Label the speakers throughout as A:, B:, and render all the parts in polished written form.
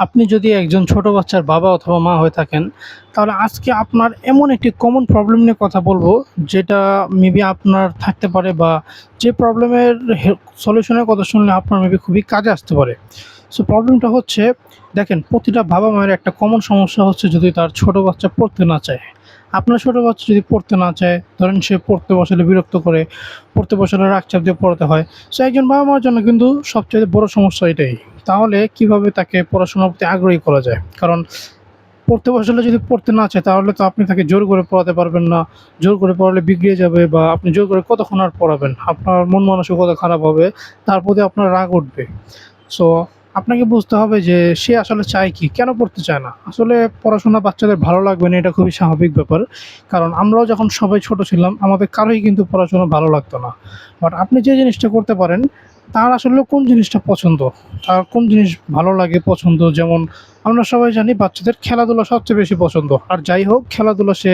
A: আপনি যদি একজন ছোট বাচ্চার বাবা অথবা মা হয়ে থাকেন, তাহলে আজকে আপনার এমন একটি কমন প্রবলেম নিয়ে কথা বলবো, যেটা মেবি আপনার থাকতে পারে বা যে প্রবলেমের সলিউশনের কথা শুনলে আপনার মেবি খুবই কাজে আসতে পারে। সো প্রবলেমটা হচ্ছে, দেখেন, প্রতিটা বাবা মায়ের একটা কমন সমস্যা হচ্ছে যদি তার ছোট বাচ্চা পড়তে না চায়। আপনার ছোট বাচ্চা যদি পড়তে না চায়, ধরেন সে পড়তে বসালে বিরক্ত করে, পড়তে বসালে রাগ চাপ দিয়ে পড়াতে হয়। সো একজন বাবা মার জন্য কিন্তু সবচেয়ে বড় সমস্যা এটাই। তাহলে কিভাবে তাকে পড়াশোনার প্রতি আগ্রহী করা যায়? কারণ পড়তে বসালে যদি পড়তে না চায়, তাহলে তো আপনি তাকে জোর করে পড়াতে পারবেন না। জোর করে পড়ালে বিগড়িয়ে যাবে, বা আপনি জোর করে কতক্ষণ আর পড়াবেন? আপনার মন মানসিকতা খারাপ হবে, তার প্রতি আপনার রাগ উঠবে। সো আপনাকে বুঝতে হবে যে সে আসলে চায় কি? কেন পড়তে চায় না? আসলে পড়াশোনা বাচ্চাদের ভালো লাগবে না, এটা খুবই স্বাভাবিক ব্যাপার। কারণ আমরাও যখন সবাই ছোট ছিলাম, আমাদের কারোই কিন্তু পড়াশোনা ভালো লাগতো না। বাট আপনি যে জিনিসটা করতে পারেন, তার আসলে কোন জিনিসটা পছন্দ, তার কোন জিনিস ভালো লাগে, পছন্দ। যেমন আমরা সবাই জানি বাচ্চাদের খেলাধুলা সবচেয়ে বেশি পছন্দ। আর যাই হোক, খেলাধুলা সে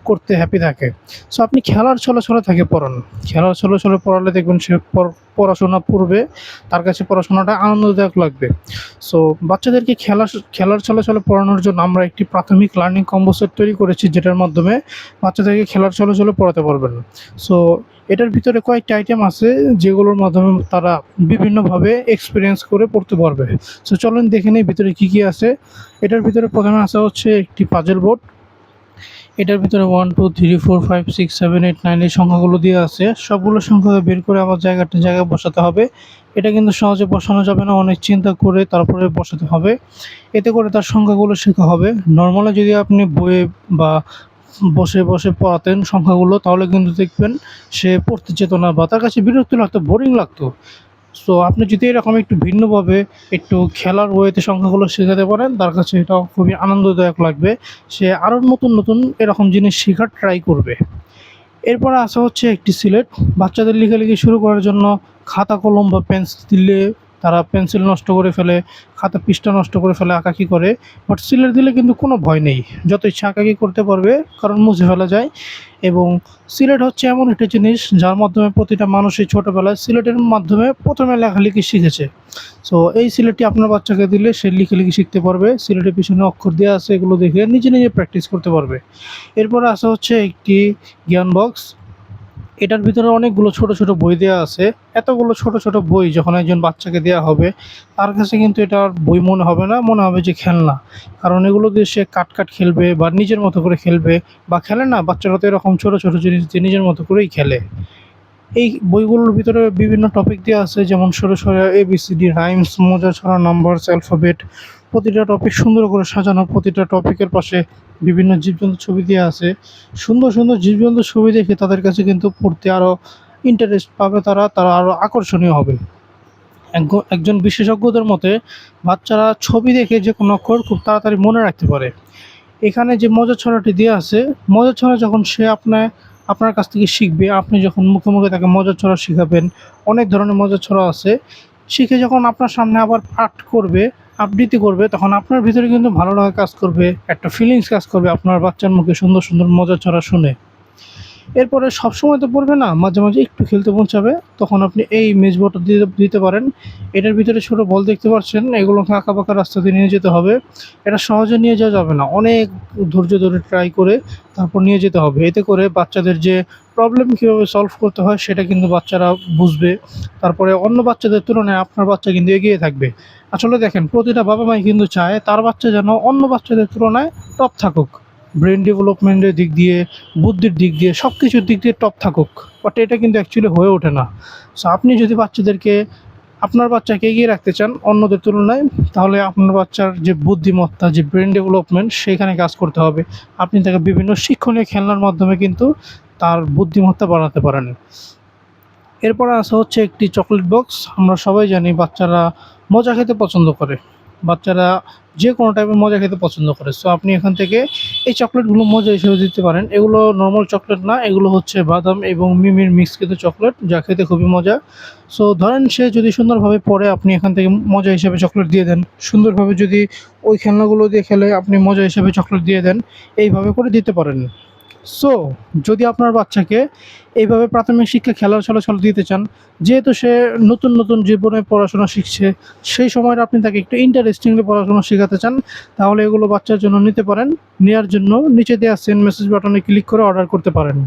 A: করতে হ্যাপি থাকে। সো আপনি খেলার ছলে, ছলে তাকে পড়ান। খেলার ছলে, ছলে পড়ালে দেখবেন সে পড়াশোনা পড়বে, তার কাছে পড়াশোনাটা আনন্দদায়ক লাগবে। সো বাচ্চাদেরকে খেলার ছলে, ছলে পড়ানোর জন্য আমরা একটি প্রাথমিক লার্নিং কম্বো সেট তৈরি করেছি, যেটার মাধ্যমে বাচ্চাদেরকে খেলার ছলে, ছলে পড়াতে পারবেন। সো এটার ভিতরে কয়েকটা আইটেম আছে, যেগুলোর মাধ্যমে তারা বিভিন্নভাবে এক্সপেরিয়েন্স করে পড়তে পারবে। সো চলুন দেখে নিই ভিতরে কী, কী আছে। এটার ভিতরে প্রথমে আসা হচ্ছে একটি পাজল বোর্ড। এটার ভিতরে 1 2 3 4 5 6 7 8 9 এই সংখ্যাগুলো দিয়ে আছে। সবগুলো সংখ্যা বের করে আবার জায়গায় বসাতে হবে। এটা কিন্তু সহজে বসানো যাবে না, অনেক চিন্তা করে তারপরে বসাতে হবে। এতে করে তার সংখ্যাগুলো শেখা হবে। নরমালি যদি আপনি বইয়ে বা বসে, বসে পড়াতেন সংখ্যাগুলো, তাহলে কিন্তু দেখবেন সে পড়তে চেত না, বা তার কাছে বিরক্ত লাগতো, বোরিং লাগতো। সো আপনি যদি এরকম একটু ভিন্নভাবে একটু খেলার ওয়েতে সংখ্যাগুলো শেখাতে পারেন, তার কাছে এটাও খুবই আনন্দদায়ক লাগবে। সে আরও নতুন, নতুন এরকম জিনিস শেখার ট্রাই করবে। এরপরে আসা হচ্ছে একটি সিলেট। বাচ্চাদের লেখালেখি শুরু করার জন্য খাতা কলম বা পেন্সিল দিলে তারা পেন্সিল নষ্ট করে ফেলে, খাতা পৃষ্ঠা নষ্ট করে ফেলে, আঁকাকি করে। বাট সিলেট দিলে কিন্তু কোনো ভয় নেই, যত ইচ্ছা আঁকাকি করতে পারবে, কারণ মুছে ফেলা যায়। এবং সিলেট হচ্ছে এমন একটা জিনিস যার মাধ্যমে প্রতিটা মানুষই ছোটোবেলায় সিলেটের মাধ্যমে প্রথমে লেখালেখি শিখেছে। সো এই সিলেটটি আপনার বাচ্চাকে দিলে সে লেখালেখি শিখতে পারবে। সিলেটের পিছনে অক্ষর দেওয়া আছে, এগুলো দেখে নিজে নিজে প্র্যাকটিস করতে পারবে। এরপরে আসা হচ্ছে একটি জ্ঞান বক্স। এটার ভিতরে অনেকগুলো ছোট, ছোট বই দেয়া আছে। এতগুলো ছোট, ছোট বই যখন একজন বাচ্চাকে দেয়া হবে, তার কাছে কিন্তু এটা আর বই মনে হবে না, মনে হবে যে খেলনা। কারণ এগুলো দিয়ে সে কাট খেলবে বা নিজের মতো করে খেলবে, বা খেলে না, বাচ্চারা তো এরকম ছোট, ছোট জিনিস দিয়ে নিজের মতো করেই খেলে। এই বইগুলোর ভিতরে বিভিন্ন টপিক দেওয়া আছে, যেমন সরু সরে ABCD, রাইমস, মজা ছড়া, নাম্বারস, অ্যালফাবেট। প্রতিটা টপিক সুন্দর করে সাজানো, প্রতিটা টপিকের পাশে বিভিন্ন জীবজন্তুর ছবি দেওয়া আছে। সুন্দর, সুন্দর জীবজন্তুর ছবি দেখে তাদের কাছে কিন্তু পড়তে আরও ইন্টারেস্ট পাবে, তারা আরও আকর্ষণীয় হবে। একজন বিশেষজ্ঞদের মতে বাচ্চারা ছবি দেখে যে কোনো অক্ষর খুব তাড়াতাড়ি মনে রাখতে পারে। এখানে যে মজার ছড়াটি দেওয়া আছে, মজার ছড়া যখন সে আপনার কাছ থেকে শিখবে, আপনি যখন মুখে, মুখে তাকে মজার ছড়া শিখাবেন, অনেক ধরনের মজার ছড়া আছে। শিখে যখন আপনার সামনে আবার পাঠ করবে, আবৃত্তি করবে, তখন আপনার ভিতরে কিন্তু ভালো লাগা কাজ করবে, একটা ফিলিংস কাজ করবে আপনার বাচ্চার মুখে সুন্দর, সুন্দর মজার ছড়া শুনে। এরপরে সবসময় তো পড়বে না, মাঝে, মাঝে একটু খেলতে মন চাবে, তখন আপনি এই মেজবোর্ডটা দিতে পারেন। এটার ভিতরে ছোট বল দেখতে পাচ্ছেন, এগুলোকে আঁকাবাঁকা রাস্তা দিয়ে নিয়ে যেতে হবে। এটা সহজে নিয়ে যাওয়া যাবে না, অনেক ধৈর্য ধরে ট্রাই করে তারপর নিয়ে যেতে হবে। এতে করে বাচ্চাদের যে প্রবলেম কীভাবে সলভ করতে হয় সেটা কিন্তু বাচ্চারা বুঝবে। তারপরে অন্য বাচ্চাদের তুলনায় আপনার বাচ্চা কিন্তু এগিয়ে থাকবে। আসলে দেখেন, প্রতিটা বাবা-মাই কিন্তু চায় তার বাচ্চা যেন অন্য বাচ্চাদের তুলনায় টপ থাকুক। ব্রেন ডেভেলপমেন্টের দিক দিয়ে, বুদ্ধির দিক দিয়ে, সব কিছুর দিক দিয়ে টপ থাকুক। বাট এটা কিন্তু অ্যাকচুয়ালি হয়ে ওঠে না। সো আপনি যদি আপনার বাচ্চাকে এগিয়ে রাখতে চান অন্যদের তুলনায়, তাহলে আপনার বাচ্চার যে বুদ্ধিমত্তা, যে ব্রেন ডেভেলপমেন্ট, সেখানে কাজ করতে হবে। আপনি তাকে বিভিন্ন শিক্ষণীয় খেলনার মাধ্যমে কিন্তু তার বুদ্ধিমত্তা বাড়াতে পারেন। এরপরে আসা হচ্ছে একটি চকলেট বক্স। আমরা সবাই জানি বাচ্চারা মজা খেতে পছন্দ করে। বাচ্চারা যে কোনো টাইপের মজা খেতে পছন্দ করে। সো আপনি এখান থেকে এই চকলেটগুলো মজা হিসেবে দিতে পারেন। এগুলো নরমাল চকলেট না, এগুলো হচ্ছে বাদাম এবং মিমির মিক্সকৃত চকলেট, যা খেতে খুবই মজা। সো ধরেন সে যদি সুন্দরভাবে পড়ে, আপনি এখান থেকে মজা হিসেবে চকলেট দিয়ে দেন। সুন্দরভাবে যদি ওই খেলনাগুলো দিয়ে খেলে, আপনি মজা হিসেবে চকলেট দিয়ে দেন। এইভাবে করে দিতে পারেন। সো যদি আপনার বাচ্চাকে এইভাবে প্রাথমিক শিক্ষা খেলার ছলে দিতে চান, যেহেতু সে নতুন নতুন জীবনে পড়াশোনা শিখছে, সেই সময়টা আপনি তাকে একটু ইন্টারেস্টিংলি পড়াশোনা শেখাতে চান, তাহলে এগুলো বাচ্চার জন্য নিতে পারেন। নেওয়ার জন্য নিচে দেওয়া সেন্ড মেসেজ বাটনে ক্লিক করে অর্ডার করতে পারেন।